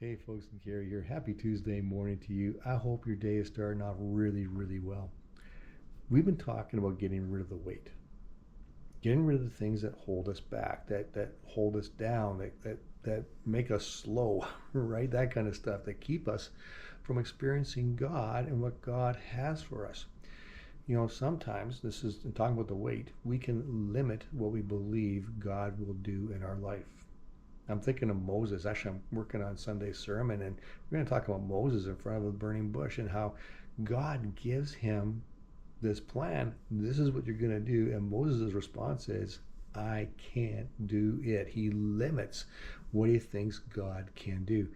Hey folks, and Gary here. Happy Tuesday morning to you. I hope your day is starting off really, really well. We've been talking about getting rid of the weight, getting rid of the things that hold us back, that hold us down, that make us slow, right? That kind of stuff that keep us from experiencing God and what God has for us. Sometimes this is in talking about the weight, we can limit what we believe God will do in our life. I'm thinking of Moses. Actually, I'm working on Sunday's sermon, and we're going to talk about Moses in front of a burning bush and how God gives him this plan. This is what you're going to do. And Moses' response is, I can't do it. He limits what he thinks God can do.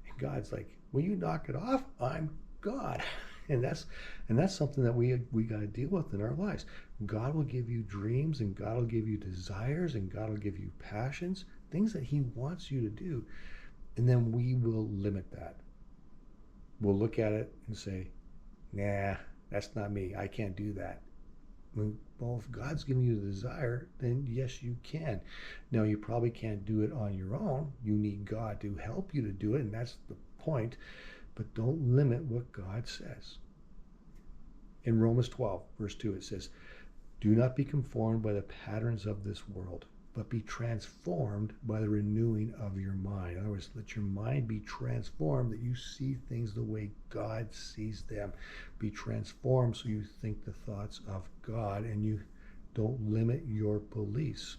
And God's like, will you knock it off? I'm God. And that's something that we got to deal with in our lives. God will give you dreams, and God will give you desires, and God will give you passions, things that he wants you to do. And then we will limit that. We'll look at it and say, nah, that's not me. I can't do that. Well, if God's giving you the desire, then yes, you can. Now, you probably can't do it on your own. You need God to help you to do it, and that's the point. But don't limit what God says. In Romans 12, verse 2, it says, do not be conformed by the patterns of this world, but be transformed by the renewing of your mind. In other words, let your mind be transformed, that you see things the way God sees them. Be transformed so you think the thoughts of God and you don't limit your beliefs.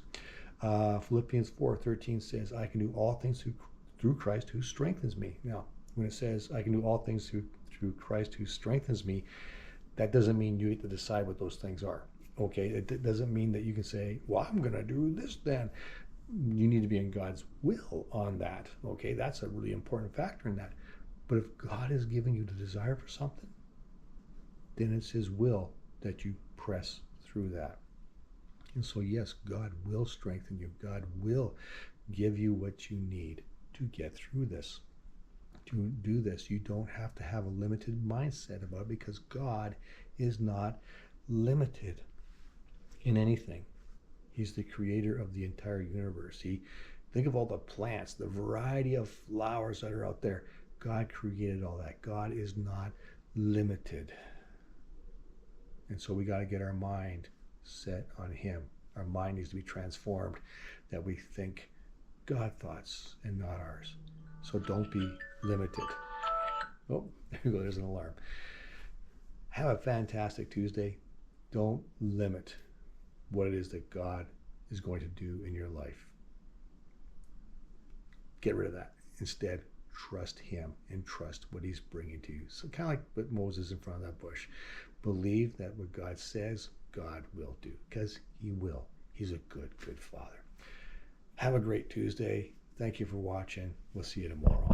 Philippians 4:13 says, I can do all things through Christ who strengthens me. Now, when it says I can do all things through Christ who strengthens me, that doesn't mean you get to decide what those things are. Okay, it doesn't mean that you can say, well, I'm going to do this then. You need to be in God's will on that. Okay, that's a really important factor in that. But if God is giving you the desire for something, then it's his will that you press through that. And so, yes, God will strengthen you. God will give you what you need to get through this. To do this, you don't have to have a limited mindset about it, because God is not limited in anything. He's the creator of the entire universe. Think of all the plants, the variety of flowers that are out there. God created all that. God is not limited. And so we got to get our mind set on him. Our mind needs to be transformed, that we think God thoughts and not ours. So don't be limited. Oh, there you go. There's an alarm. Have a fantastic Tuesday. Don't limit what it is that God is going to do in your life. Get rid of that. Instead, trust him and trust what he's bringing to you. So kind of like with Moses in front of that bush. Believe that what God says, God will do, because he will. He's a good, good father. Have a great Tuesday. Thank you for watching. We'll see you tomorrow.